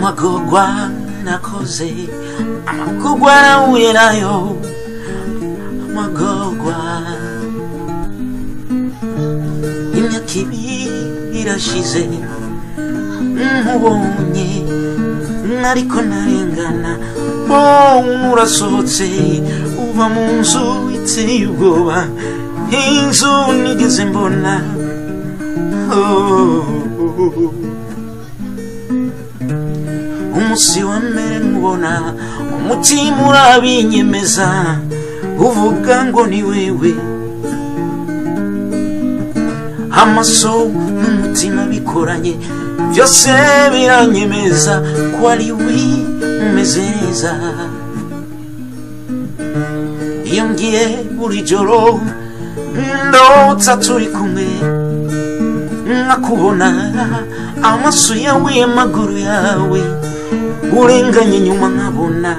amagorwa nakoze, amagorwa nahuye nayo, amagorwa. Imyaka ibiri irashize nkubonye, nariko narengana, urasohotse uva mu nzu iteye ubwoba, inzu nigeze mbona. Umusi wa mbere nkubona, umutima urabinyemeza, uvuga ngo ni wewe. Amaso n'umutima bikoranye, byose biranyemeza ko ari we umeze neza. Iyo ngiye buri joro ndota turi kumwe, nkakubona amaso yawe, amaguru yawe urenganye nyuma nkabona